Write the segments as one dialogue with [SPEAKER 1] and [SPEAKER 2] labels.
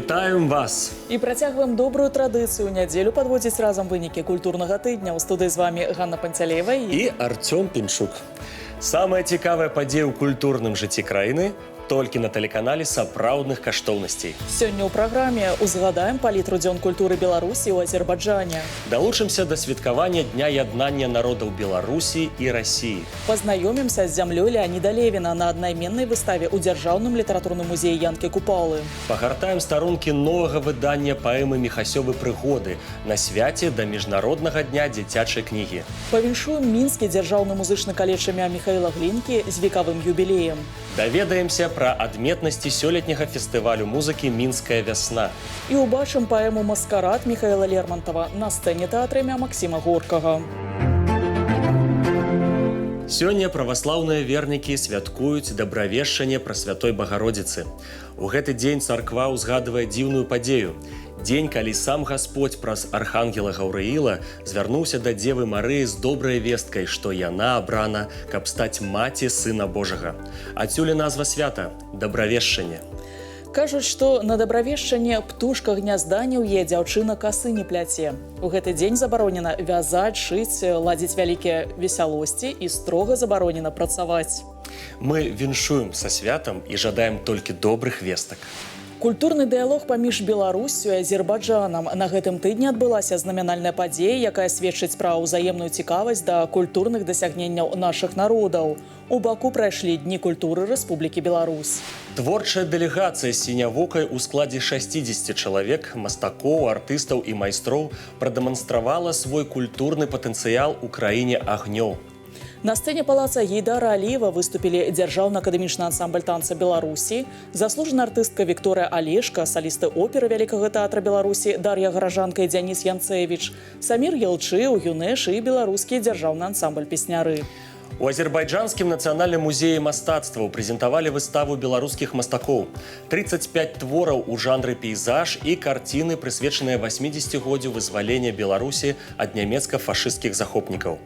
[SPEAKER 1] Вітаем вас!
[SPEAKER 2] І працягваем добрую традыцыю. Нядзелю падводзіць разам вынікі культурнага тыдня. У студыі з вами Ганна Панцялеева
[SPEAKER 1] і Артём Пінчук. Самая цікавая падзея ў культурным жыцці краіны толькі на тэлеканале сапраўдных каштоўнасцей.
[SPEAKER 2] Сёння ў праграме узгадаем палітру дзён культуры Беларусі ў Азербайджане.
[SPEAKER 1] Далучымся да святкавання Дня яднання народаў Беларусі і Расіі.
[SPEAKER 2] Пазнаёмімся з зямлёй Леаніда Левіна на аднайменнай выставе ў Дзяржаўным літаратурным музеі Янкі Купалы.
[SPEAKER 1] Пагартаем старонкі новага выдання паэмы Міхасёвы прыгоды на свяце да Міжнароднага дня дзіцячай кнігі.
[SPEAKER 2] Павіншуем мінскі дзяржаўны музычны каледж імя Міхаіла Глінкі з векавым юбілеем.
[SPEAKER 1] Даведаемся пра адметнасці сёлетняга фестывалю музыкі «Мінская вясна».
[SPEAKER 2] І ўбачым паэму «Маскарад» Міхаіла Лермонтова на сцэне тэатра імя Максіма Горкага.
[SPEAKER 1] Сёння праваслаўныя вернікі святкуюць дабравешчанне Прасвятой Багародзіцы. У гэты дзень царква ўзгадвае дзіўную падзею. Дзень, калі сам Гасподзь праз архангела Гаўрыіла звярнуўся да Дзевы Марыі з добрай весткай, што яна абрана, каб стаць маці Сына Божага. Адсюль і назва свята – дабравешчанне.
[SPEAKER 2] Кажуць, што на дабравешчанне птушка гнязда не ўе, дзяўчына касы не пляце. У гэты дзень забаронена вязаць, шыць, ладзіць вялікія весялосці і строга забаронена працаваць.
[SPEAKER 1] Мы віншуем са святам і жадаем толькі добрых вестак.
[SPEAKER 2] Культурны дыялог паміж Беларуссю і Азербайджанам. На гэтым тыдні адбылася знамянальная падзея, якая сведчыць пра ўзаемную цікавасць да культурных дасягненняў нашых народаў. У Баку прайшлі Дні культуры Рэспублікі Беларусь.
[SPEAKER 1] Творчая дэлегацыя з сінявокай у складзе 60 чалавек, мастакоў, артыстаў і майстроў прадэманстравала свой культурны патэнцыял у краіне агнёў.
[SPEAKER 2] На сцэне палаца Гейдара Аліева выступілі дзяржаўна-акадэмічны ансамбль танца Беларусі, заслужаная артыстка Вікторыя Алешка, салісты оперы Вялікага тэатра Беларусі Дар'я Гаражанка і Дзяніс Янцэвіч, Самір Елчыў, Юнэш і беларускі дзяржаўны ансамбль песняры.
[SPEAKER 1] У Азербайджанскім нацыянальным музеі мастацтваў прэзентавалі выставу беларускіх мастакоў. 35 твораў у жанры пейзаж і карціны, прысвечаныя 80годдзю вызвалення Беларусі ад нямецка-фашысцкіх захопнікаў.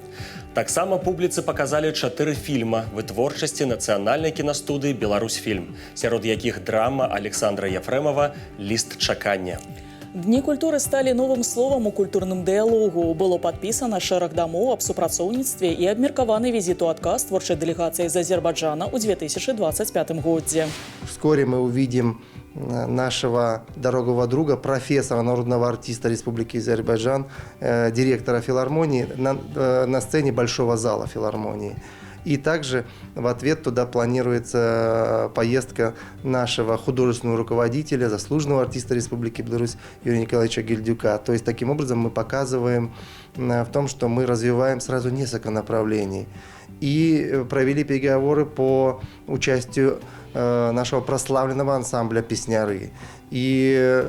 [SPEAKER 1] Таксама публіцы паказалі 4 фільма вытворчасці нацыянальнай кінастудыі «Беларусьфільм», сярод якіх драма Александра Яфрэмова «Ліст чакання».
[SPEAKER 2] Дні культуры сталі новым словам у культурным дыялогу. Было падпісана шэраг дамоў аб супрацоўніцтве і абмеркаваны візіту адказ творчай дэлегацыі з Азербайджана ў 2025 годзе.
[SPEAKER 3] Вскоре мы увидим нашего дорогого друга, профессора, народного артиста Республики Азербайджан, директора филармонии на сцене Большого зала филармонии. И также в ответ туда планируется поездка нашего художественного руководителя, заслуженного артиста Республики Беларусь Юрия Николаевича Гильдюка. То есть таким образом мы показываем в том, что мы развиваем сразу несколько направлений. И провели переговоры по участию нашего прославленного ансамбля «Песняры». И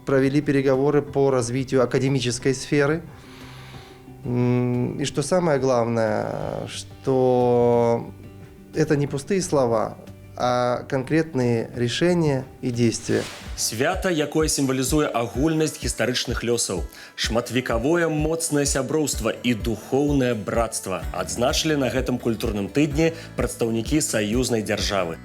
[SPEAKER 3] провели переговоры по развитию академической сферы. И что самое главное, что это не пустые слова, а конкретные решения и действия.
[SPEAKER 1] Свята, якое сімвалізуе агульнасць гістарычных лёсаў, шматвекавое моцнае сяброўства і духоўнае братства адзначылі на гэтым культурным тыдні прадстаўнікі саюзнай дзяржавы.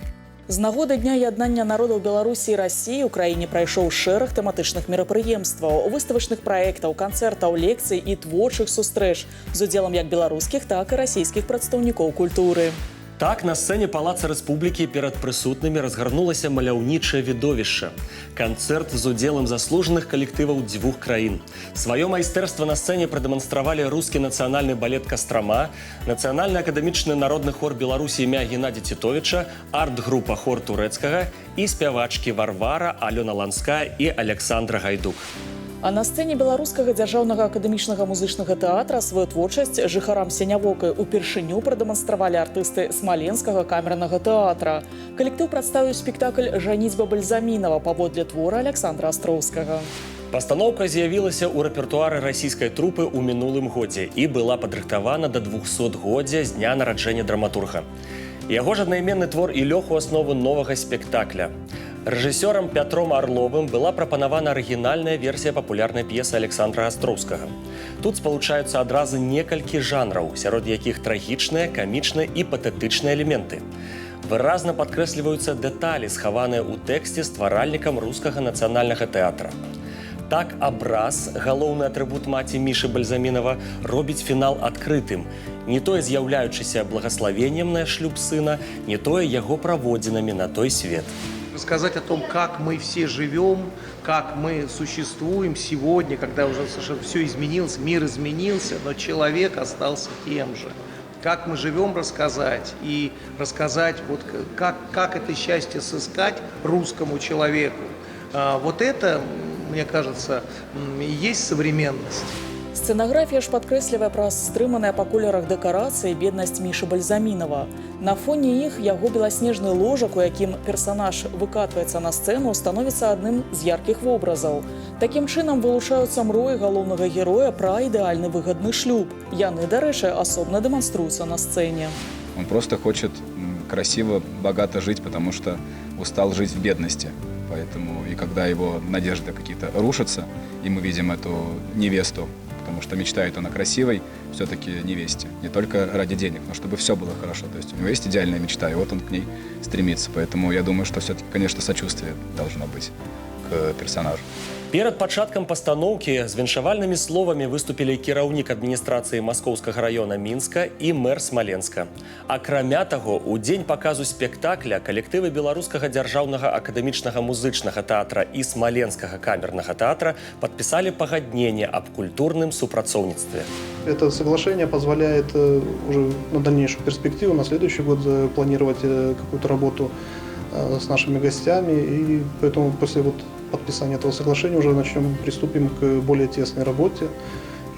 [SPEAKER 2] З нагоды Дня яднання народаў Беларусі і Расіі ў краіне прайшоў шэраг тэматычных мерапрыемстваў, выставачных праектаў, канцэртаў, лекцый і творчых сустрэч з удзелам як беларускіх, так і расійскіх прадстаўнікоў культуры.
[SPEAKER 1] Так, на сцэне Палаца Рэспублікі перад прысутнымі разгарнулася маляўнічае відовішча. Канцэрт з удзелам заслужаных калектываў дзвюх краін. Сваё майстэрства на сцэне прадэманстравалі рускі нацыянальны балет «Кастрама», нацыянальны акадэмічны народны хор Беларусі імя Геннадзя Тітовіча, арт-група хор турэцкага і спявачкі Варвара, Алёна Ланская і Александра Гайдук.
[SPEAKER 2] А на сцэне беларускага дзяржаўнага акадэмічнага музычнага тэатра сваю творчасць жыхарам сінявокай упершыню прадэманстравалі артысты смаленскага камернага тэатра. Калектыў прадставіў спектакль «Жаніцьба Бальзамінава» паводле твора Александра Астроўскага.
[SPEAKER 1] Пастаноўка з'явілася ў рэпертуары расійскай трупы ў мінулым годзе і была падрыхтавана да 200годдзя з дня нараджэння драматурга. Яго ж аднайменны твор і лёг у аснову новага спектакля. Рэжысёрам Пятром Арловым была прапанавана арыгінальная версія папулярнай п'есы Александра Астроўскага. Тут спалучаюцца адразу некалькі жанраў, сярод якіх трагічныя, камічныя і патэтычныя элементы. Выразна падкрэсліваюцца дэталі, схаваныя ў тэксце стваральнікам рускага нацыянальнага тэатра. Так абраз, галоўны атрыбут маці Мішы Бальзамінова, робіць фінал адкрытым, не тое з'яўляючыся благаславеннем на шлюб сына, не тое яго праводзінамі на той свет.
[SPEAKER 4] Рассказать о том, как мы все живем, как мы существуем сегодня, когда уже совершенно все изменилось, мир изменился, но человек остался тем же. Как мы живем, рассказать, и рассказать, вот, как это счастье сыскать русскому человеку. Вот это, мне кажется, и есть современность.
[SPEAKER 2] Сцэнаграфія ж падкрэслівае праз стрыманыя па колерах дэкарацыі беднасць Мішы Бальзамінова. На фоне іх яго беласнежны ложак, у якім персанаж выкатваецца на сцэну, становіцца адным з яркіх вобразаў. Такім чынам вылучаюцца мроі галоўнага героя пра ідэальны выгадны шлюб. Яны, дарэчы, асобна дэманструюцца на сцэне.
[SPEAKER 5] Он просто хочет красиво, богато жить, потому что устал жить в бедности. Поэтому и когда его надежды какие-то рушатся, и мы видим эту невесту, потому что мечтает он о красивой все-таки невесте. Не только ради денег, но чтобы все было хорошо. То есть у него есть идеальная мечта, и вот он к ней стремится. Поэтому я думаю, что все-таки, конечно, сочувствие должно быть к персонажу.
[SPEAKER 1] Перад пачаткам пастаноўкі з віншавальнымі словамі выступілі кіраўнік адміністрацыі Маскоўскага раёна Мінска і мэр Смаленска. Акрамя таго, у дзень паказу спектакля калектывы Беларускага дзяржаўнага акадэмічнага музычнага тэатра і Смаленскага камернага тэатра падпісалі пагадненне аб культурным супрацоўніцтве.
[SPEAKER 6] Это соглашение позволяет уже на дальнейшую перспективу, на следующий год планировать какую-то работу с нашими гостями, и поэтому после подписания этого соглашения уже приступим к более тесной работе,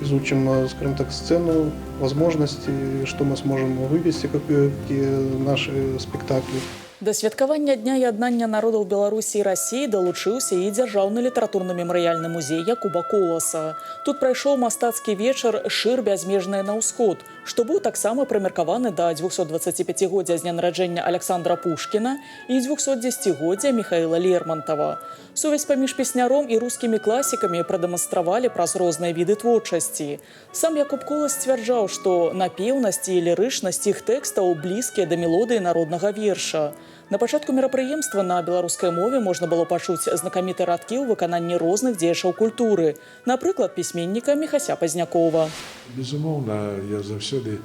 [SPEAKER 6] изучим, скажем так, сцену, возможности, что мы сможем вывести, какие наши спектакли.
[SPEAKER 2] Да святкавання Дня яднання народаў Беларусі і Расіі далучыўся і дзяржаўны літаратурна-мемарыяльны музей Якуба Коласа. Тут прайшоў мастацкі вечар «Шыр бязмежнае на ўсход», што быў таксама прымеркаваны да 225-годдзя з дня нараджэння Александра Пушкіна і 210-годдзя Михаіла Лермонтова. Сувязь паміж песняром і рускімі класікамі прадэманстравалі праз розныя віды творчасці. Сам Якуб Колас сцвярджаў, што напеўнасць і лірычнасць іх тэкстаў блізкія да мелодыі народнага верша. На пачатку мерапрыемства на беларускай мове можна было пачуць знакамітыя радкі ў выкананні розных дзеячаў культуры, напрыклад, пісьменніка Міхася Пазнякова.
[SPEAKER 7] Безумоўна, я заўсёды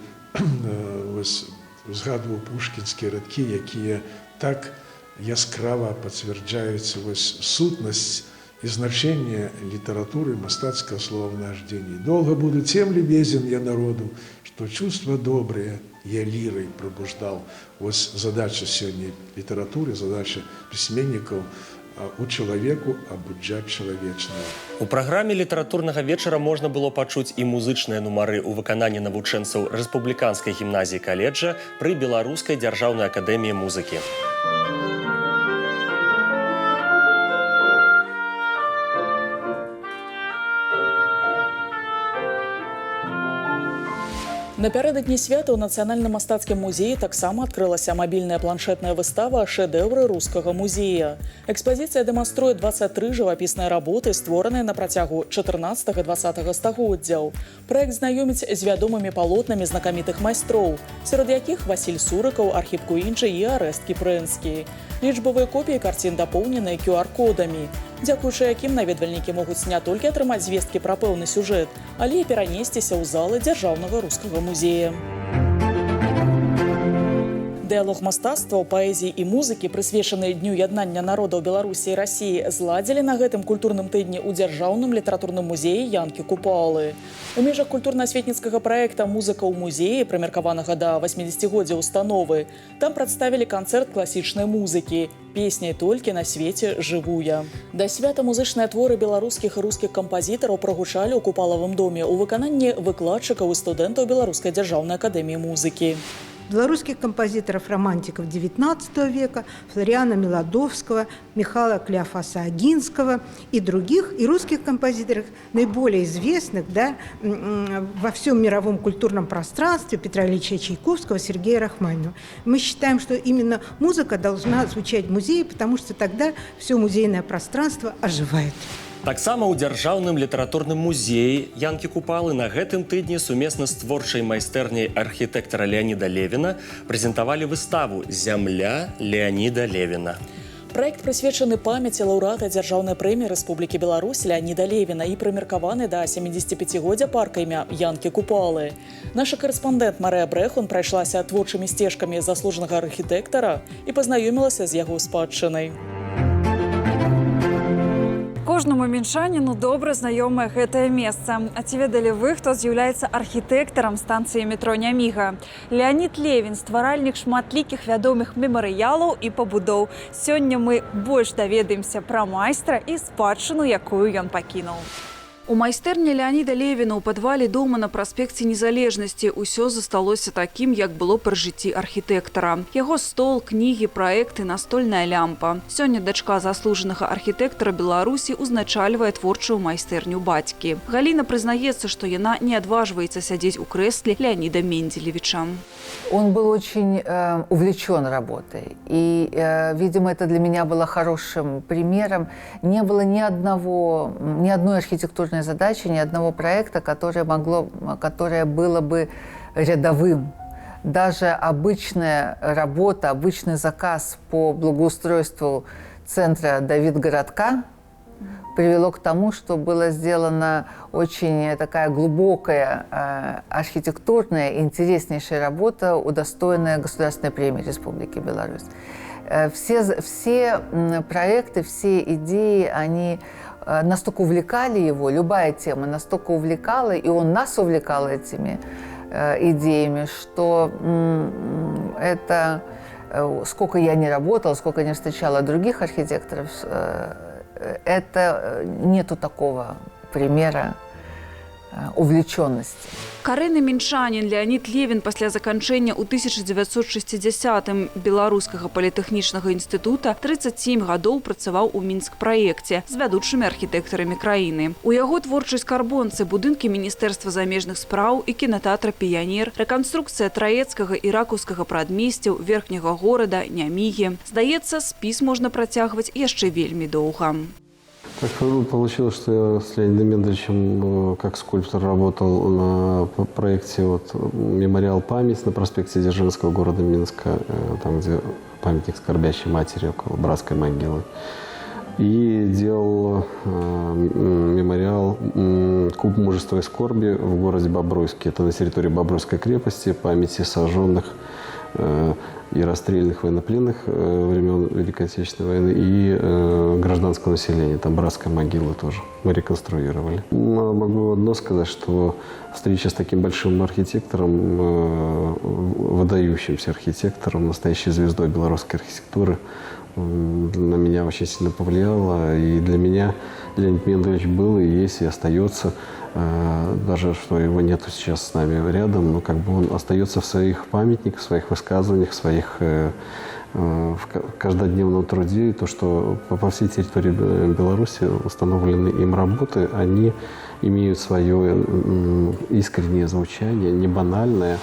[SPEAKER 7] згадваў пушкінскія радкі, якія так яскрава пацвярджаюць сутнасць и значение литературы, мастацкого словонахождения. Долго буду тем любезен я народу, что чувства добрые я лирой пробуждал. Вот задача сегодня литературы, задача письменников у человеку абуджаць чалавечнае.
[SPEAKER 1] У праграме літаратурнага вечара можна было пачуць і музычныя нумары ў выкананні навучэнцаў Рэспубліканскай гімназіі каледжа пры Беларускай дзяржаўнай акадэміі музыкі.
[SPEAKER 2] Напярэдадні свята ў Нацыянальным мастацкім музеі таксама адкрылася мабільная планшетная выстава «Шэдэўры рускага музея». Экспазіцыя дэманструе 23 жывапісныя работы, створаныя на працягу 14-20 стагоддзяў. Праект знаёміць з вядомымі палотнамі знакамітых майстроў, сярод якіх Васіль Сурыкаў, Архіп Куінджы і Арэст Кіпрэнскі. Лічбавыя копіі карцін дапоўнены QR-кодамі, дзякуючы якім наведвальнікі могуць не толькі атрымаць звесткі пра пэўны сюжэт, але і перанесціся ў залы дзяржаўнага рускага музея. Дыялог мастацтваў, паэзіі і музыкі, прысвечаны Дню яднання народаў Беларусі і Расіі, зладзілі на гэтым культурным тыдні ў дзяржаўным літаратурным музеі Янкі Купалы. У межах культурна-асветніцкага праекта «Музыка ў музеі», прымеркаванага да 80-годдзя установы, там прадставілі канцэрт класічнай музыкі «Песня толькі на свеце жывуя». Да свята музычныя творы беларускіх і рускіх кампазітараў прагучалі ў Купалавым доме ў выкананні выкладчыкаў і студэнтаў Беларускай дзяржаўнай акадэміі музыкі.
[SPEAKER 8] Белорусских композиторов-романтиков XIX века, Флориана Милодовского, Михаила Клеофаса Агинского и других, и русских композиторов, наиболее известных, да, во всем мировом культурном пространстве, Петра Ильича Чайковского, Сергея Рахманинова. Мы считаем, что именно музыка должна звучать в музее, потому что тогда все музейное пространство оживает.
[SPEAKER 1] Таксама ў дзяржаўным літаратурным музеі Янкі Купалы на гэтым тыдні сумесна з творчай майстэрняй архітэктара Леаніда Левіна прэзентавалі выставу «Зямля Леаніда Левіна».
[SPEAKER 2] Проект прысвечаны памяці лаўрэата дзяржаўнай прэміі Рэспублікі Беларусь Леаніда Левіна і прымеркаваны да 75-годдзя парка імя Янкі Купалы. Наша карэспандэнт Марыя Брэхун прайшлася творчымі сцежкамі заслужанага архітэктара і пазнаёмілася з яго спадчынай.
[SPEAKER 9] Кожнаму мінчаніну добра знаёмае гэтае месца. А ці ведалі вы, хто з'яўляецца архітэктарам станцыі метро Няміга? Леанід Левін, стваральнік шматлікіх вядомых мемарыялаў і пабудоў. Сёння мы больш даведаемся пра майстра і спадчыну, якую ён пакінуў. У майстэрні Леаніда Левіна ў падвале дома на праспекце Незалежнасці ўсё засталося такім, як было пры жыцці архітэктара. Яго стол, кнігі, праекты, настольная лямпа. Сёння дачка заслужанага архітэктара Беларусі узначальвае творчую майстэрню бацькі. Галіна прызнаецца, што яна не адважваецца сядзець у крэсле Леаніда Менделевича.
[SPEAKER 10] Он был очень увлечен работой. И, видимо, это для меня было хорошим примером. Не было ни одной архитектурной задачи, ни одного проекта, которое было бы рядовым. Даже обычная работа, обычный заказ по благоустройству центра Давидгородка привело к тому, что была сделана очень такая глубокая, архитектурная, интереснейшая работа, удостоенная Государственной премии Республики Беларусь. Все проекты, все идеи, они настолько увлекали его, любая тема настолько увлекала, и он нас увлекал этими идеями, что это, сколько я не работала, сколько не встречала других архитекторов, это нету такого примера увлеченности.
[SPEAKER 9] Карэнны мінчанін Леанід Левін пасля заканчэння ў 1960-м Беларускага політэхнічнага інстытута 37 гадоў працаваў у Мінск-праекце з вядучымі архітэктарамі краіны. У яго творчай скарбонцы будынкі Міністэрства замежных спраў і кінатэатра «Піянер», рэканструкцыя Траецкага і Ракаўскага прадмесцяў, Верхняга горада, Нямігі. Здаецца, спіс можна працягваць яшчэ вельмі доўга.
[SPEAKER 11] Так получилось, что я с Леонидом Менделевичем как скульптор работал на проекте «Мемориал память» на проспекте Дзержинского города Минска, там, где памятник скорбящей матери около братской могилы. И делал мемориал «Куб мужества и скорби» в городе Бобруйске. Это на территории Бобруйской крепости, памяти сожженных и расстрелянных военнопленных времен Великой Отечественной войны и гражданского населения. Там братская могила тоже мы реконструировали. Могу одно сказать, что встреча с таким большим архитектором, выдающимся архитектором, настоящей звездой белорусской архитектуры, на меня очень сильно повлияла. И для меня Леонид Менделевич был и есть, и остается. Даже что его нету сейчас с нами рядом, но как бы он остается в своих памятниках, в своих высказываниях, в своих в каждодневном труде. И то, что по всей территории Беларуси установлены им работы, они имеют свое искреннее звучание, не банальное.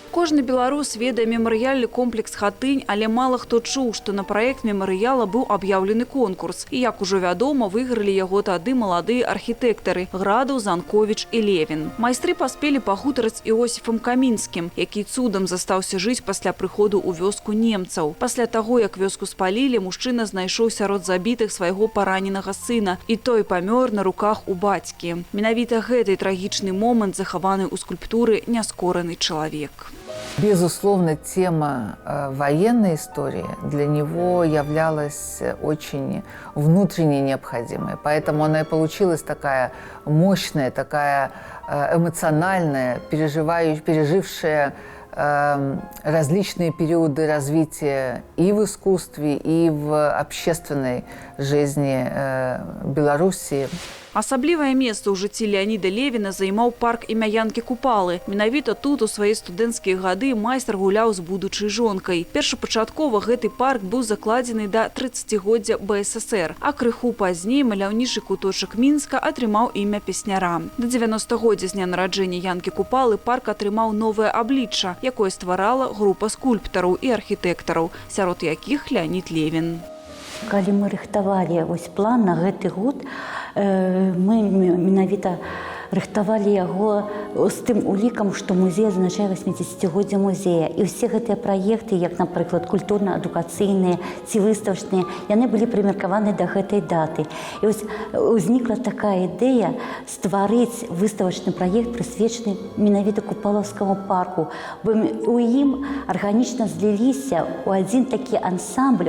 [SPEAKER 9] Кожны беларус ведае мемарыяльны комплекс «Хатынь», але мала хто чуў, што на праект мемарыяла быў аб'яўлены конкурс. І, як ужо вядома, выйгралі яго тады маладыя архітэктары Градаў, Занковіч і Левін. Майстры паспелі пагутарыць з Іосіфам Камінскім, які цудам застаўся жыць пасля прыходу ў вёску немцаў. Пасля таго, як вёску спалілі, мужчына знайшоў сярод забітых свайго параненага сына, і той памёр на руках у бацькі. Менавіта гэты трагічны момант захаваны ў скульптуры «Няскораны чалавек».
[SPEAKER 10] Безусловно, тема военной истории для него являлась очень внутренне необходимой. Поэтому она и получилась такая мощная, такая эмоциональная, пережившая различные периоды развития и в искусстве, и в общественной жизни Беларуси.
[SPEAKER 9] Асаблівае месца ў жыцці Леаніда Левіна займаў парк імя Янкі Купалы. Менавіта тут у свае студэнцкія гады майстар гуляў з будучай жонкай. Першапачаткова гэты парк быў закладзены да 30-годдзя БССР, а крыху пазней маляўнічы куточак Мінска атрымаў імя песняра. Да 90-годдзя з дня нараджэння Янкі Купалы парк атрымаў новае аблічча, якое стварала група скульптараў і архітэктараў, сярод якіх Леанід Левін.
[SPEAKER 12] Калі мы рыхтавалі план на гэты год, мы менавіта рыхтавалі яго з тым улікам, што музей адзначае 80-годдзе музея. І ўсе гэтыя праекты, як, напрыклад, культурна-адукацыйныя ці выставачныя, яны былі прымеркаваны да гэтай даты. І вось узнікла такая ідэя стварыць выставачны праект, прысвечаны менавіта Купалаўскаму парку, бо у ім арганічна зліліся ў адзін такі ансамбль,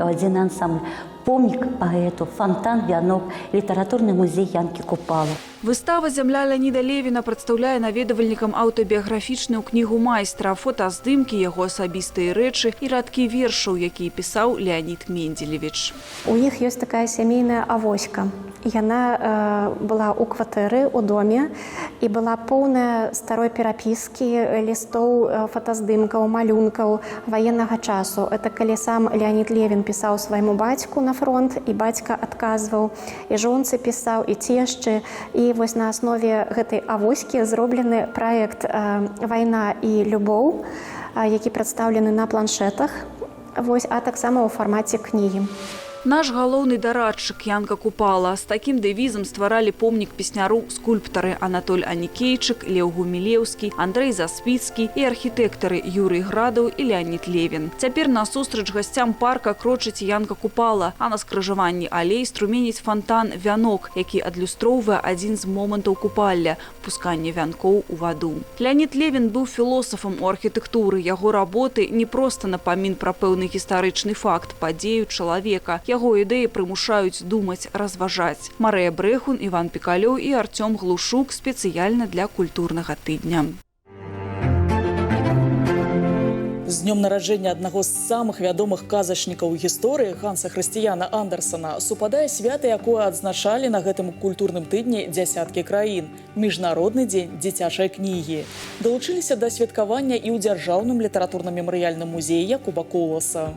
[SPEAKER 12] помнік паэту, фонтан, вянок, літаратурны музей Янкі Купалы.
[SPEAKER 9] Выстава «Зямля» Леаніда Левіна прадстаўляе наведвальнікам аўтабіяграфічную кнігу майстра, фотаздымкі, яго асабістыя рэчы і радкі вершаў, якія пісаў Леонид Менделевич.
[SPEAKER 13] У іх ёсць такая сямейная авоська. Яна была ў кватэры, у доме, і была поўная старой перапіскі, лістоў, фотаздымкаў, малюнкаў ваеннага часу. Это калі сам Леонид Левін пісаў свайму бацьку на фронт, і бацька адказваў, і жонцы пісаў, і цешчы. І вось на аснове гэтай авоські зроблены праект «Вайна і любоў», які прадстаўлены на планшетах, а таксама ў фармаце кнігі.
[SPEAKER 9] Наш галоўны дарадчык Янка Купала. З такім дэвізам стваралі помнік песняру скульптары Анатоль Анікейчык, Леў Гумілеўскі, Андрэй Заспіцкі і архітэктары Юрый Градаў і Леонид Левін. Цяпер насустрач гасцям парка крочыць Янка Купала, а на скрыжаванні алей струменіць фонтан «Вянок», які адлюстроўвае адзін з момантаў купалля – пускання вянкоў у ваду. Леонид Левін быў філосафам у архітэктуры. Яго работы не проста напамін пра пэўны гістарычны факт, падзею чалавека. Яго ідэі прымушаюць думаць, разважаць. Марыя Брэхун, Іван Пікалёў і Артём Глушук спецыяльна для культурнага тыдня.
[SPEAKER 2] З днём нараджэння аднаго з самых вядомых казачнікаў гісторыі Ганса Хрысціяна Андерсена супадае свята, якое адзначалі на гэтым культурным тыдні дзясяткі краін. Міжнародны дзень дзіцячай кнігі. Далучыліся да святкавання і ў дзяржаўным літаратурна-мемарыяльным музеі Якуба Коласа.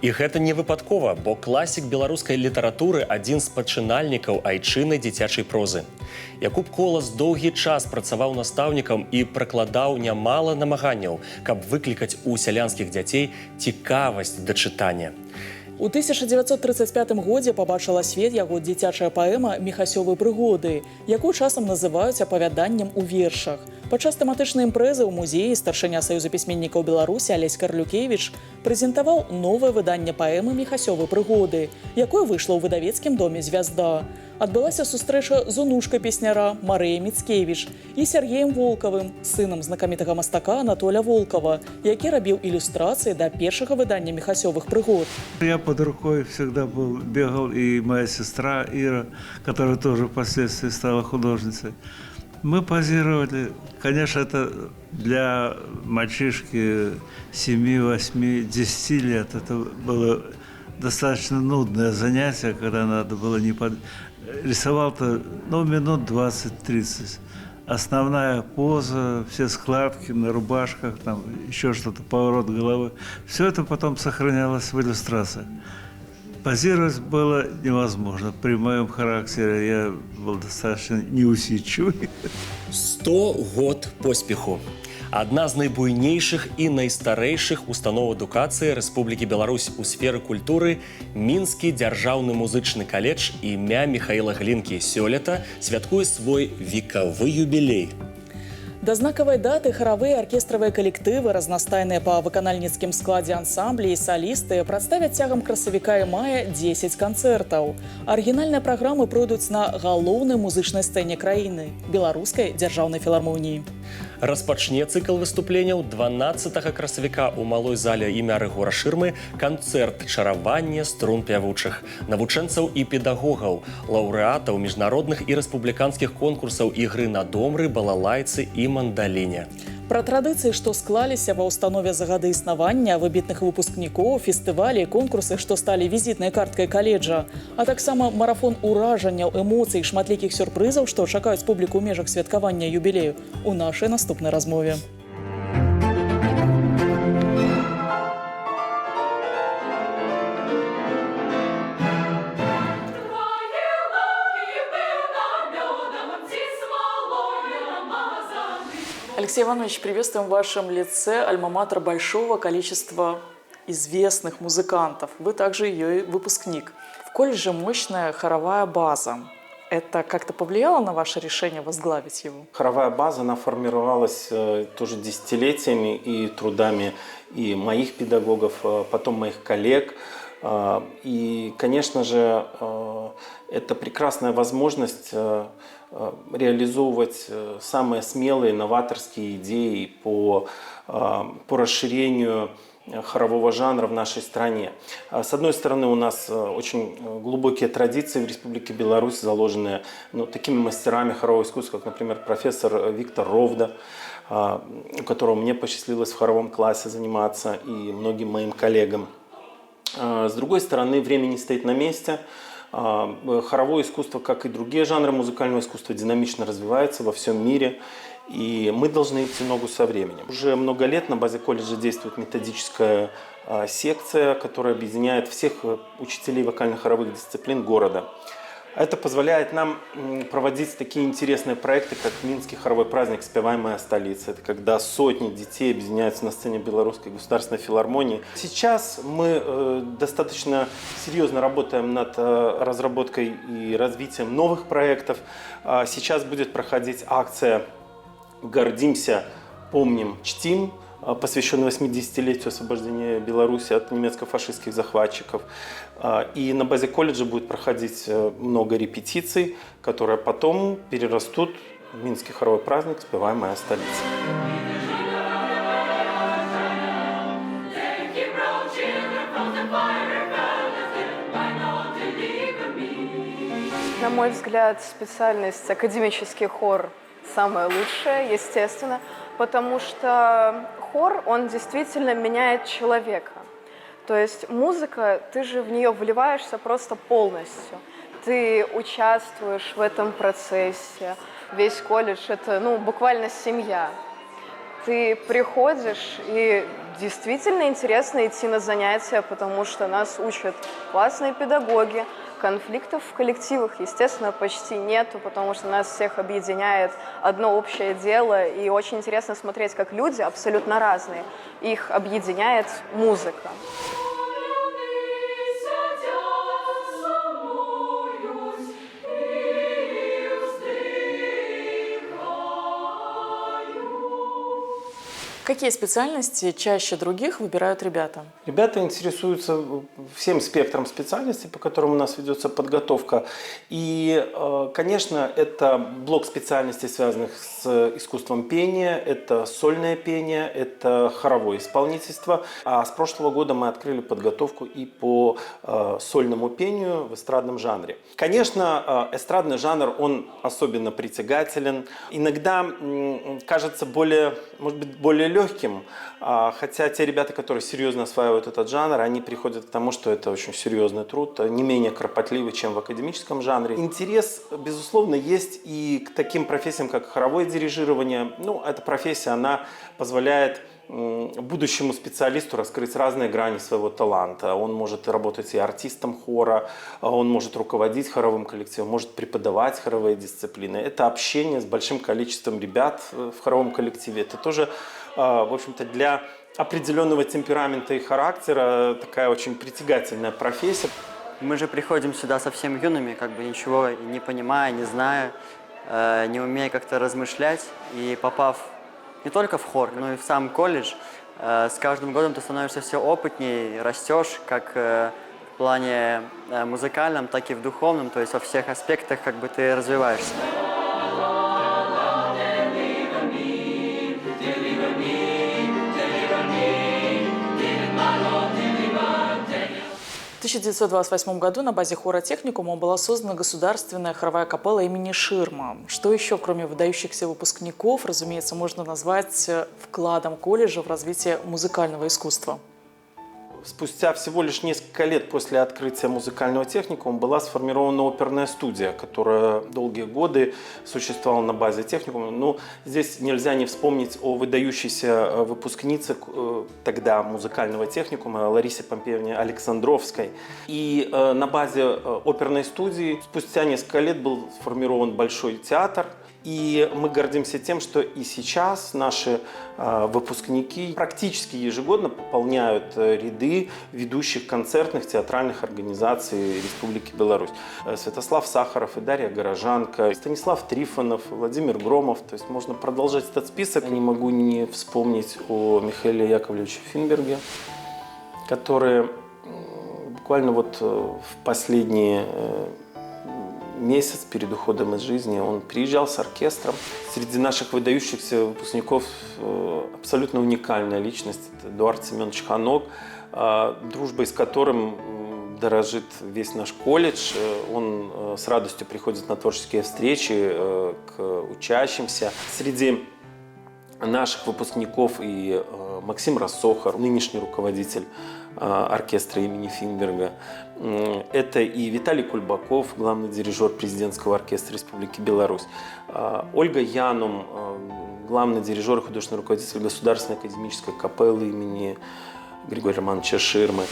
[SPEAKER 1] І гэта не выпадкова, бо класік беларускай літаратуры адзін з пачынальнікаў айчыннай дзіцячай прозы. Якуб Колас доўгі час працаваў настаўнікам і пракладаў нямала намаганняў, каб выклікаць у сялянскіх дзяцей цікавасць да чытання.
[SPEAKER 2] У 1935 годзе пабачыла свет яго дзіцячая паэма «Міхасёвы прыгоды», якую часам называюць апавяданнем у вершах. Падчас тэматычнай імпрэзы ў музеі старшыня Саюза пісьменнікаў Беларусі Алесь Карлюкевіч прэзентаваў новае выданне паэмы «Міхасёвы прыгоды», якое выйшла ў выдавецкім доме «Звязда». Адбылася сустрэча з унучкай песняра Марыяй Міцкевіч і Сергеем Волкавым, сынам знакамітага мастака Анатоля Волкова, які рабіў ілюстрацыі да першага выдання «Міхасёвых прыгод».
[SPEAKER 14] Я под рукой всегда бегал, и моя сестра Ира, которая тоже впоследствии стала художницей. Мы позировали. Конечно, это для мальчишки 7, 8, 10 лет. Это было достаточно нудное занятие, когда надо было рисовал-то, минут 20-30. Основная поза, все складки на рубашках, там еще что-то, поворот головы. Все это потом сохранялось в иллюстрациях. Позировать было невозможно. При моем характере я был достаточно неусидчивый.
[SPEAKER 1] 100 год поспеху. Адна з найбуйнейшых і найстарэйшых устаноў адукацыі Рэспублікі Беларусь у сферы культуры Мінскі дзяржаўны музычны каледж імя Михаіла Глінкі сёлета святкуе свой векавы юбілей.
[SPEAKER 2] Да знакавай даты харавыя аркестравыя калектывы, разнастайныя па выканальніцкім складзе ансамблі і салісты прадставяць цягам красавіка і мая 10 канцэртаў. Арыгінальныя праграмы пройдуць на галоўнай музычнай сцэне краіны – Беларускай дзяржаўнай філармоніі.
[SPEAKER 1] Распачне цыкл выступленняў 12 красавіка ў малой зале імя Рыгора Шырмы канцэрт чаравання струн пявучых, навучэнцаў і педагогаў, лаўрэатаў міжнародных і рэспубліканскіх конкурсаў ігры на домры, балалайцы і мандаліне.
[SPEAKER 2] Пра традыцыі, што склаліся ва ўстанове за гады існавання, выбітных выпускнікоў, фестывалі, конкурсы, што сталі візітнай карткай каледжа, а таксама марафон уражанняў, эмоцый, шматлікіх сюрпрызаў, што чакаюць публіку ў межах святкавання юбілею у нашай наступнай размове. Алексей Иванович, приветствуем в вашем лице альма-матер большого количества известных музыкантов. Вы также ее выпускник. колледже мощная хоровая база. Это как-то повлияло на ваше решение возглавить его?
[SPEAKER 15] Хоровая база, она формировалась тоже десятилетиями и трудами и моих педагогов, потом моих коллег. И, конечно же, это прекрасная возможность реализовывать самые смелые новаторские идеи по расширению хорового жанра в нашей стране. С одной стороны, у нас очень глубокие традиции в Республике Беларусь, заложенные такими мастерами хорового искусства, как, например, профессор Виктор Ровда, у которого мне посчастливилось в хоровом классе заниматься, и многим моим коллегам. С другой стороны, время не стоит на месте. Хоровое искусство, как и другие жанры музыкального искусства, динамично развивается во всем мире. И мы должны идти ногу со временем. Уже много лет на базе колледжа действует методическая секция, которая объединяет всех учителей вокально-хоровых дисциплин города. Это позволяет нам проводить такие интересные проекты, как Минский хоровой праздник «Спеваемая столица». Это когда сотни детей объединяются на сцене Белорусской государственной филармонии. Сейчас мы достаточно серьезно работаем над разработкой и развитием новых проектов. Сейчас будет проходить акция «Гордимся, помним, чтим», посвященный 80-летию освобождения Беларуси от немецко-фашистских захватчиков. И на базе колледжа будет проходить много репетиций, которые потом перерастут в Минский хоровой праздник «Спеваемая столица».
[SPEAKER 16] На мой взгляд, специальность академический хор самая лучшая, естественно, потому что хор, он действительно меняет человека. То есть музыка, ты же в нее вливаешься просто полностью. Ты участвуешь в этом процессе. Весь колледж – это буквально семья. Ты приходишь, и действительно интересно идти на занятия, потому что нас учат классные педагоги. Конфликтов в коллективах, естественно, почти нету, потому что нас всех объединяет одно общее дело. И очень интересно смотреть, как люди абсолютно разные, их объединяет музыка.
[SPEAKER 2] Какие специальности чаще других выбирают ребята?
[SPEAKER 15] Ребята интересуются всем спектром специальностей, по которым у нас ведется подготовка. И, конечно, это блок специальностей, связанных с искусством пения, это сольное пение, это хоровое исполнительство. А с прошлого года мы открыли подготовку и по сольному пению в эстрадном жанре. Конечно, эстрадный жанр, он особенно притягателен. Иногда кажется может быть, более легким, хотя те ребята, которые серьезно осваивают этот жанр, они приходят к тому, что это очень серьезный труд, не менее кропотливый, чем в академическом жанре. Интерес, безусловно, есть и к таким профессиям, как хоровое дирижирование. Эта профессия, она позволяет будущему специалисту раскрыть разные грани своего таланта. Он может работать и артистом хора, он может руководить хоровым коллективом, может преподавать хоровые дисциплины. Это общение с большим количеством ребят в хоровом коллективе. Это тоже, в общем-то, для определенного темперамента и характера такая очень притягательная профессия.
[SPEAKER 17] Мы же приходим сюда совсем юными, ничего не понимая, не зная, не умея как-то размышлять. И попав не только в хор, но и в сам колледж, с каждым годом ты становишься все опытнее, растешь как в плане музыкальном, так и в духовном, то есть во всех аспектах ты развиваешься.
[SPEAKER 2] В 1928 году на базе хора техникума была создана государственная хоровая капелла имени Ширма. Что еще, кроме выдающихся выпускников, разумеется, можно назвать вкладом колледжа в развитие музыкального искусства?
[SPEAKER 15] Спустя всего лишь несколько лет после открытия музыкального техникума была сформирована оперная студия, которая долгие годы существовала на базе техникума. Здесь нельзя не вспомнить о выдающейся выпускнице тогда музыкального техникума Ларисе Помпеевне Александровской. И на базе оперной студии спустя несколько лет был сформирован Большой театр. И мы гордимся тем, что и сейчас наши выпускники практически ежегодно пополняют ряды ведущих концертных театральных организаций Республики Беларусь. Святослав Сахаров и Дарья Горожанка, Станислав Трифонов, Владимир Громов. То есть можно продолжать этот список. Я не могу не вспомнить о Михаиле Яковлевиче Финберге, который буквально вот в последние месяц перед уходом из жизни он приезжал с оркестром. Среди наших выдающихся выпускников абсолютно уникальная личность – это Эдуард Семенович Ханок, дружбой с которым дорожит весь наш колледж. Он с радостью приходит на творческие встречи к учащимся. Среди наших выпускников и Максим Рассохар, нынешний руководитель оркестра имени Финберга. Это и Виталий Кульбаков, главный дирижер президентского оркестра Республики Беларусь. Ольга Янум, главный дирижер и художественный руководитель Государственной академической капеллы имени Григория Романовича Ширмы.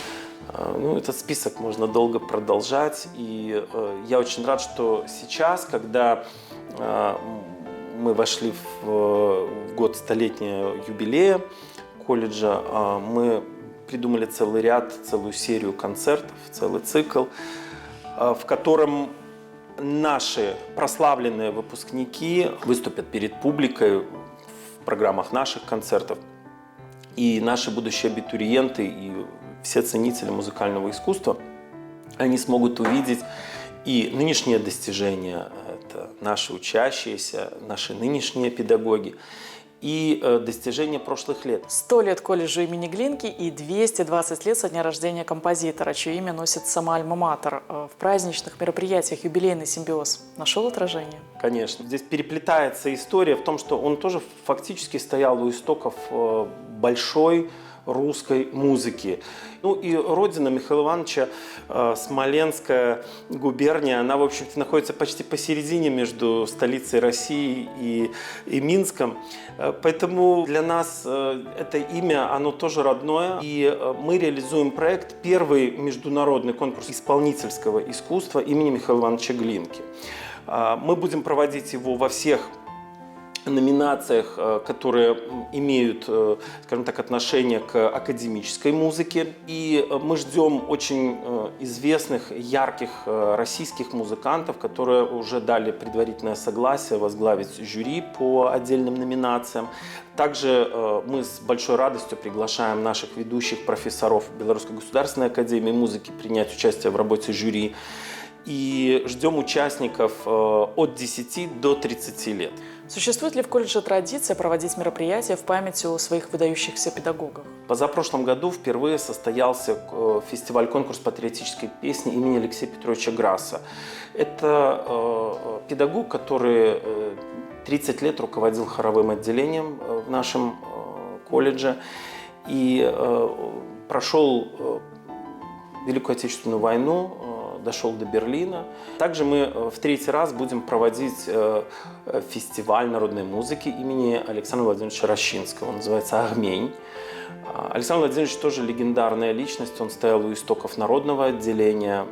[SPEAKER 15] Ну, этот список можно долго продолжать. И я очень рад, что сейчас, когда мы вошли в год столетнего юбилея колледжа, мы придумали целый ряд, целую серию концертов, целый цикл, в котором наши прославленные выпускники выступят перед публикой в программах наших концертов. И наши будущие абитуриенты и все ценители музыкального искусства, они смогут увидеть и нынешние достижения, это наши учащиеся, наши нынешние педагоги, и достижения прошлых лет.
[SPEAKER 2] 100 лет колледжу имени Глинки и 220 лет со дня рождения композитора, чье имя носит сама альма-матер. В праздничных мероприятиях юбилейный симбиоз нашел отражение?
[SPEAKER 15] Конечно. Здесь переплетается история в том, что он тоже фактически стоял у истоков большой русской музыки. Ну и родина Михаила Ивановича, Смоленская губерния, она, в общем-то, находится почти посередине между столицей России и Минском. Поэтому для нас это имя, оно тоже родное. И мы реализуем проект, первый международный конкурс исполнительского искусства имени Михаила Ивановича Глинки. Мы будем проводить его во всех номинациях, которые имеют, скажем так, отношение к академической музыке. И мы ждем очень известных, ярких российских музыкантов, которые уже дали предварительное согласие возглавить жюри по отдельным номинациям. Также мы с большой радостью приглашаем наших ведущих профессоров Белорусской государственной академии музыки принять участие в работе жюри. И ждем участников от 10 до 30 лет.
[SPEAKER 2] Существует ли в колледже традиция проводить мероприятия в память о своих выдающихся педагогах?
[SPEAKER 15] Позапрошлом году впервые состоялся фестиваль-конкурс патриотической песни имени Алексея Петровича Грасса. Это педагог, который 30 лет руководил хоровым отделением в нашем колледже и прошел Великую Отечественную войну, дошел до Берлина. Также мы в третий раз будем проводить фестиваль народной музыки имени Александра Владимировича Рощинского. Он называется «Агмень». Александр Владимирович тоже легендарная личность. Он стоял у истоков народного отделения.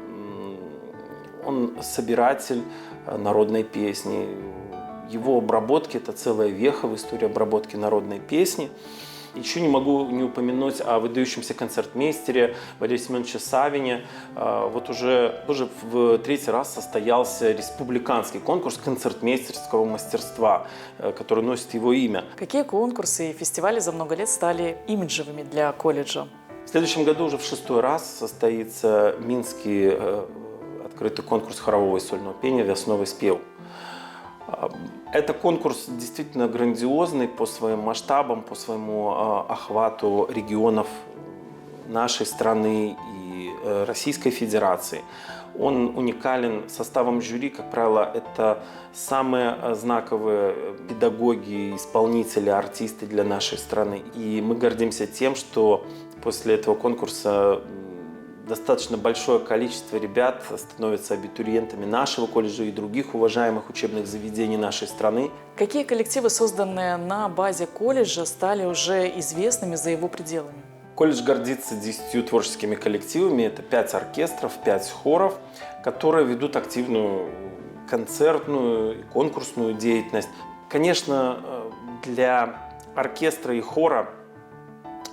[SPEAKER 15] Он собиратель народной песни. Его обработки – это целая веха в истории обработки народной песни. Еще не могу не упомянуть о выдающемся концертмейстере Валерии Семеновиче Савине. Вот уже в третий раз состоялся республиканский конкурс концертмейстерского мастерства, который носит его имя.
[SPEAKER 2] Какие конкурсы и фестивали за много лет стали имиджевыми для колледжа?
[SPEAKER 15] В следующем году уже в 6-й раз состоится Минский открытый конкурс хорового и сольного пения «Весновый спев». Это конкурс действительно грандиозный по своим масштабам, по своему охвату регионов нашей страны и Российской Федерации. Он уникален составом жюри, как правило, это самые знаковые педагоги, исполнители, артисты для нашей страны. И мы гордимся тем, что после этого конкурса достаточно большое количество ребят становятся абитуриентами нашего колледжа и других уважаемых учебных заведений нашей страны.
[SPEAKER 2] Какие коллективы, созданные на базе колледжа, стали уже известными за его пределами?
[SPEAKER 15] Колледж гордится 10 творческими коллективами. Это 5 оркестров, 5 хоров, которые ведут активную концертную, и конкурсную деятельность. Конечно, для оркестра и хора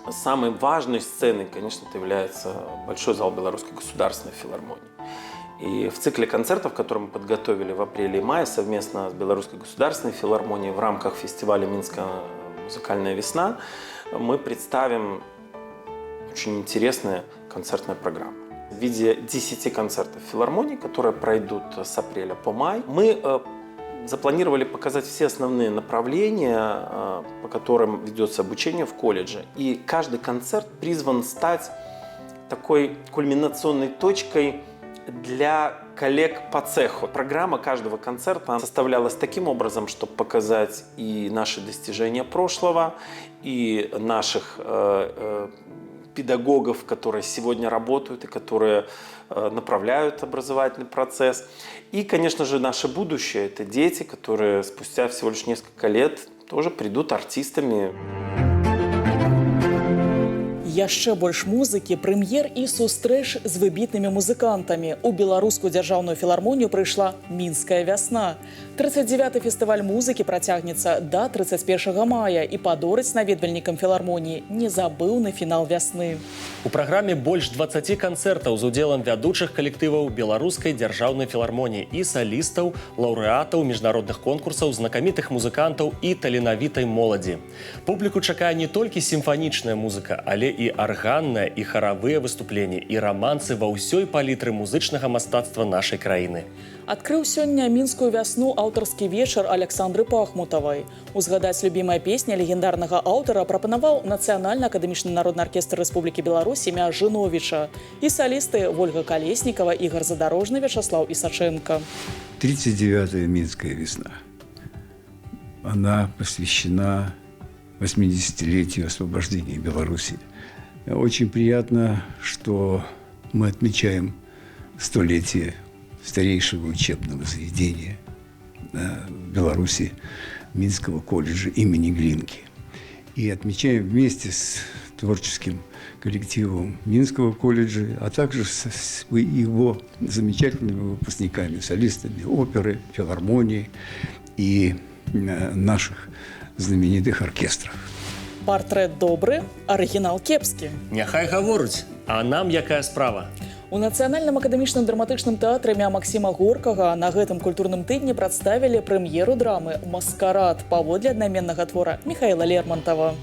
[SPEAKER 15] самой важной сценой, конечно, это является Большой зал Белорусской государственной филармонии. И в цикле концертов, который мы подготовили в апреле и мае совместно с Белорусской государственной филармонией в рамках фестиваля «Минская музыкальная весна», мы представим очень интересные концертные программы в виде 10 концертов филармонии, которые пройдут с апреля по май. Мы запланировали показать все основные направления, по которым ведется обучение в колледже. И каждый концерт призван стать такой кульминационной точкой для коллег по цеху. Программа каждого концерта составлялась таким образом, чтобы показать и наши достижения прошлого, и наших педагогов, которые сегодня работают и которые направляют образовательный процесс. И, конечно же, наше будущее – это дети, которые спустя всего лишь несколько лет тоже придут артистами.
[SPEAKER 2] Яшчэ больш музыкі, прэм'ер і сустрэч з выбітнымі музыкантамі. У Беларускую дзяржаўную філармонію прыйшла «Мінская вясна». 39-й фестываль музыкі працягнецца да 31 мая і падорыць наведвальнікам філармоніі незабыўны фінал вясны.
[SPEAKER 1] У праграме больш 20 канцэртаў з удзелам вядучых калектываў Беларускай дзяржаўнай філармоніі і салістаў, лаўрэатаў міжнародных конкурсаў, знакамітых музыкантаў і таленавітай моладзі. Публіку чакае не толькі сімфанічная музыка, але і арганная, і харавыя выступленні, і рамансы ва ўсёй палітры музычнага мастацтва нашай краіны.
[SPEAKER 2] Адкрыў сёння мінскую вясну аўтарскі вечар Александры Пахмутавай. Узгадаць любімая песня легендарнага аўтара прапанаваў Нацыянальны акадэмічны народны аркестр Рэспублікі Беларусь імя Жыновіча і салісты Вольга Колеснікова, Ігор Задорожны, Вячаслав Исаченко.
[SPEAKER 18] 39-я Минская весна. Она посвящена 80-летию освобождения Беларуси. Очень приятно, что мы отмечаем столетие старейшего учебного заведения в Беларуси, Минского колледжа имени Глинки. И отмечаем вместе с творческим коллективом Минского колледжа, а также с его замечательными выпускниками, солистами оперы, филармонии и наших знаменитых оркестров.
[SPEAKER 2] Партрэт добры, арыгінал кепскі.
[SPEAKER 1] Няхай гаворыць, а нам якая справа?
[SPEAKER 2] У Нацыянальным акадэмічным драматычным тэатры імя Максіма Горкага на гэтым культурным тыдні прадставілі прэм'еру драмы «Маскарад» паводле аднайменнага твора Михаила Лермонтова.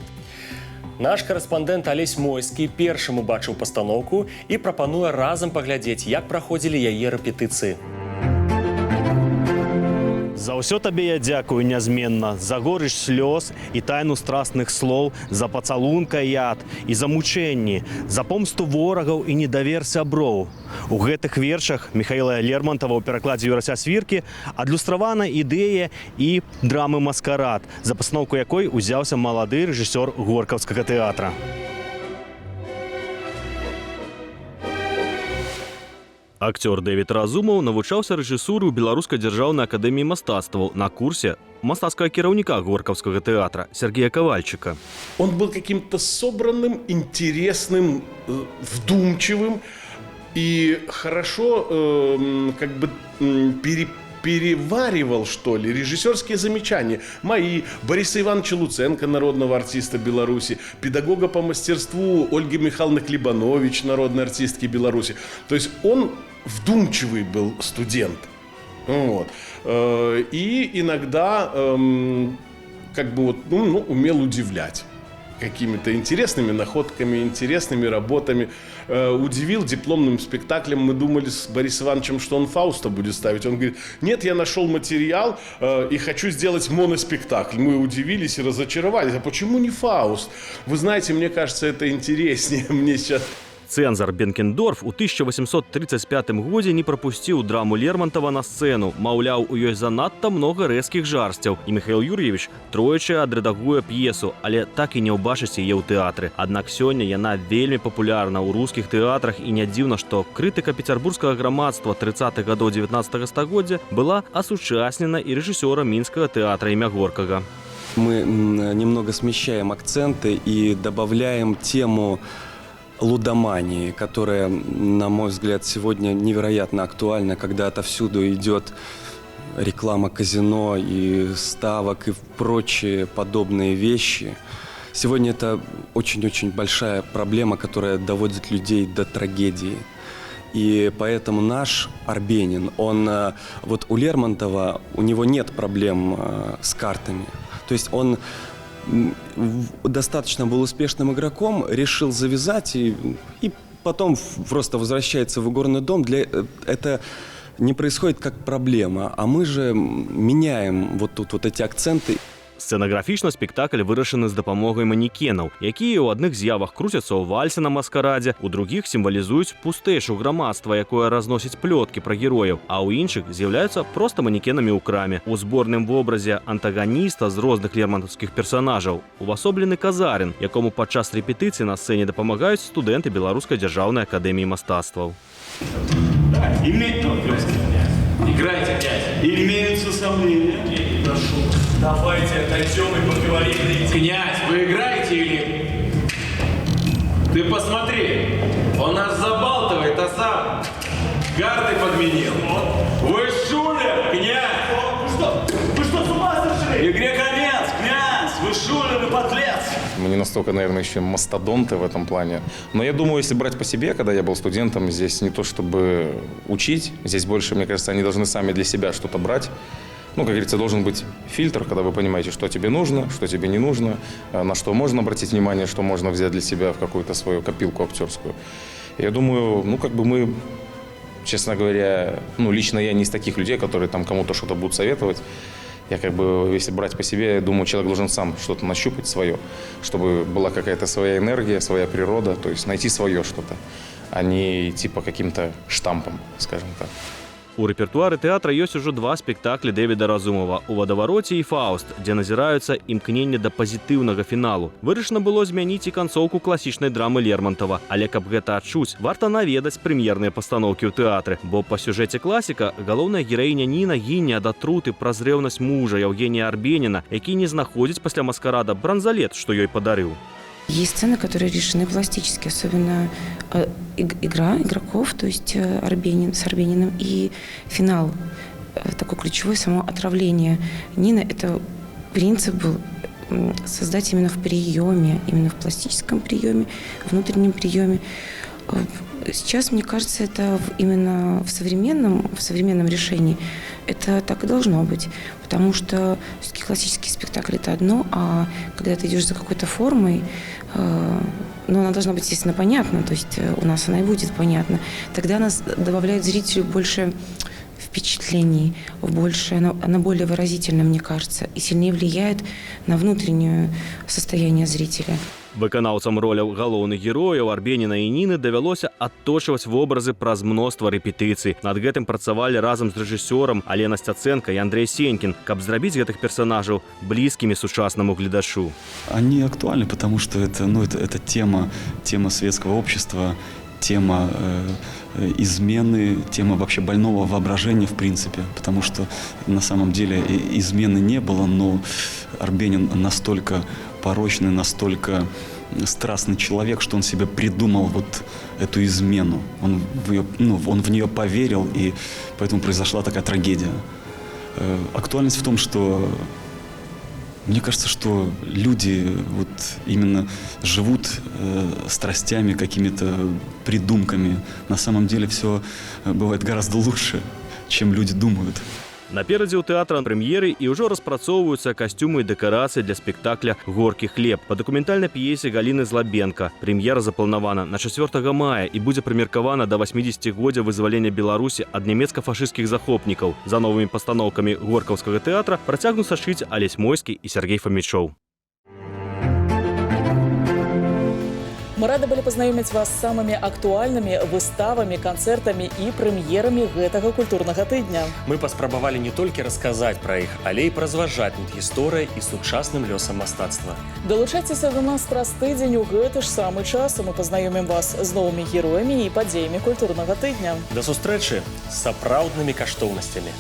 [SPEAKER 1] Наш карэспандэнт Алесь Мойскі першым убачыў пастаноўку і прапануе разам паглядзець, як праходзілі яе рэпетыцыі.
[SPEAKER 19] За ўсё табе я дзякую нязменна, за горыч слёз і тайну страстных слоў, за пацалунка яд і за мучэнні, за помсту ворагаў і недавер сяброў. У гэтых вершах Михаила Лермонтова ў перакладзе Юрася Свіркі адлюстравана ідэя і драмы «Маскарад», за пастаноўку якой узяўся малады рэжысёр Горкаўскага тэатра. Актер Дэвид Разумов навучаўся рэжысуры ў Беларускай дзяржаўнай акадэміі мастацтваў на курсе мастацкага кіраўніка Горкаўскага тэатра Сергея Ковальчика.
[SPEAKER 20] Он был каким-то собранным, интересным, вдумчивым и хорошо переваривал, что ли, режиссерские замечания. Мои, Бориса Ивановича Луценко, народного артиста Беларуси, педагога по мастерству Ольги Михайловны Клебанович, народной артистки Беларуси. То есть он вдумчивый был студент. Вот. И иногда умел удивлять какими-то интересными находками, интересными работами. Удивил дипломным спектаклем. Мы думали с Борисом Ивановичем, что он Фауста будет ставить. Он говорит: нет, я нашел материал и хочу сделать моноспектакль. Мы удивились и разочаровались. А почему не Фауст? Вы знаете, мне кажется, это интереснее. Мне сейчас...
[SPEAKER 19] Цэнзар Бенкендорф у 1835 годзе не прапусціў драму Лермонтова на сцэну. Маўляў, у ёй занадта многа рэзкіх жарсцяў. І Михаил Юрьевич тройчы адрэдагуе п'есу, але так і не ўбачыць яе ў тэатры. Аднак сёння яна вельмі папулярна ў рускіх тэатрах, і не дзіўна, што крытыка пецярбургскага грамадства 30-х гадоў 19 стагоддзя была асучаснена і рэжысёрам Мінскага тэатра імя Горкага.
[SPEAKER 21] Мы немного смещаем акценты и добавляем тему лудомании, которая, на мой взгляд, сегодня невероятно актуальна, когда отовсюду идет реклама казино и ставок и прочие подобные вещи. Сегодня это очень-очень большая проблема, которая доводит людей до трагедии. И поэтому наш Арбенин, вот у Лермонтова, у него нет проблем с картами. То есть он достаточно был успешным игроком, решил завязать и потом просто возвращается в игорный дом. Это не происходит как проблема, а мы же меняем вот тут вот эти акценты.
[SPEAKER 19] Сцэнаграфічна спектакль вырашаны з дапамогай манекенаў, якія ў адных з'явах круцяцца ў вальсе на маскарадзе, у другіх сімвалізуюць пустэйшу грамадства, якое разносіць плёткі пра герояў, а ў іншых з'яўляюцца проста манекенамі ў краме. У зборным вобразе антаганіста з розных лермонтаўскіх персанажаў увасоблены Казарин, якому падчас рэпетыцыі на сцэне дапамагаюць студэнты Беларускай дзяржаўнай акадэміі мастацтваў.
[SPEAKER 3] Играйте, князь. Имеются сомнения. Прошу, давайте отойдем и поговорим. Князь, вы играете или... Ты посмотри, он нас забалтывает, а сам карты подменил. Вы шулер, князь! Вы что, с ума сошли? Игре конец, князь! Вы шулер и подлец!
[SPEAKER 22] Мы не настолько, наверное, еще мастодонты в этом плане. Но я думаю, если брать по себе, когда я был студентом, здесь не то чтобы учить, здесь больше, мне кажется, они должны сами для себя что-то брать. Ну, как говорится, должен быть фильтр, когда вы понимаете, что тебе нужно, что тебе не нужно, на что можно обратить внимание, что можно взять для себя в какую-то свою копилку актерскую. Я думаю, ну, как бы мы, честно говоря, ну, лично я не из таких людей, которые там кому-то что-то будут советовать. Я как бы, если брать по себе, я думаю, человек должен сам что-то нащупать свое, чтобы была какая-то своя энергия, своя природа, то есть найти свое что-то, а не идти по каким-то штампам, скажем так.
[SPEAKER 19] У рэпертуары тэатра ёсць ужо 2 спектаклі Дэвіда Разумова «У вадавароце» і «Фауст», дзе назіраюцца імкненне да пазітыўнага фіналу. Вырашана было змяніць і канцоўку класічнай драмы Лермонтова, але каб гэта адчуць, варта наведаць прэм'ерныя пастаноўкі ў тэатры, бо па сюжэце класіка галоўная гераіня Ніна гіне ад атруты праз рэўнасць мужа Евгения Арбенина, які не знаходзіць пасля маскарада бранзалет, што ёй падарыў.
[SPEAKER 23] Есть сцены, которые решены пластически, особенно игра игроков, то есть с Арбениным, и финал, такой ключевой, само отравление Нины. Это принцип был создать именно в приеме, именно в пластическом приеме, внутреннем приеме. Сейчас, мне кажется, это именно в современном решении это так и должно быть, потому что все-таки классический спектакль – это одно, а когда ты идешь за какой-то формой, но она должна быть, естественно, понятна, то есть у нас она и будет понятна, тогда она добавляет зрителю больше впечатлений, она более выразительна, мне кажется, и сильнее влияет на внутреннее состояние зрителя.
[SPEAKER 19] Выканаўцам роляў галоўных герояў Арбеніна і Ніны давялося адточваць вобразы праз мноства рэпетыцый. Над гэтым працавалі разам з рэжысёрам Алена Стяценко і Андрей Сенькін, каб зрабіць гэтых персонажаў блізкімі сучаснаму гледачу.
[SPEAKER 24] Они актуальны, потому что это тема светского общества, тема измены, тема вообще больного воображения в принципе, потому что на самом деле измены не было, но Арбенин настолько порочный, настолько страстный человек, что он себе придумал вот эту измену. Он в нее поверил, и поэтому произошла такая трагедия. Актуальность в том, что мне кажется, что люди вот именно живут страстями, какими-то придумками. На самом деле все бывает гораздо лучше, чем люди думают.
[SPEAKER 19] Наперадзе ў тэатра прэм'еры і ўжо распрацоўваюцца касцюмы і дэкарацыі для спектакля «Горкі хлеб» па дакументальнай п'есе Галіны Злабенка. Прэм'ера запланавана на 4 мая і будзе прымеркавана да 80-годдзя вызвалення Беларусі ад нямецка-фашысцкіх захопнікаў. За новымі пастаноўкамі горкаўскага тэатра працягнуцца шыць Алесь Мойскі і Сергей Фомічоў.
[SPEAKER 2] Мы рады были познаёміць вас з самымі актуальнымі выставамі, канцэртамі і прэм'ерамі гэтага культурнага тыдня.
[SPEAKER 1] Мы паспрабавалі не толькі расказаць пра іх, але і празважаць над гісторыяй і сучасным лёсам мастацтва.
[SPEAKER 2] Далучайцеся до нас праз тыдзень у гэты ж самы час, і мы пазнаёмім вас з новымі героямі і падзеямі культурнага тыдня.
[SPEAKER 1] Да сустрэчы з сапраўднымі каштоўнасцямі.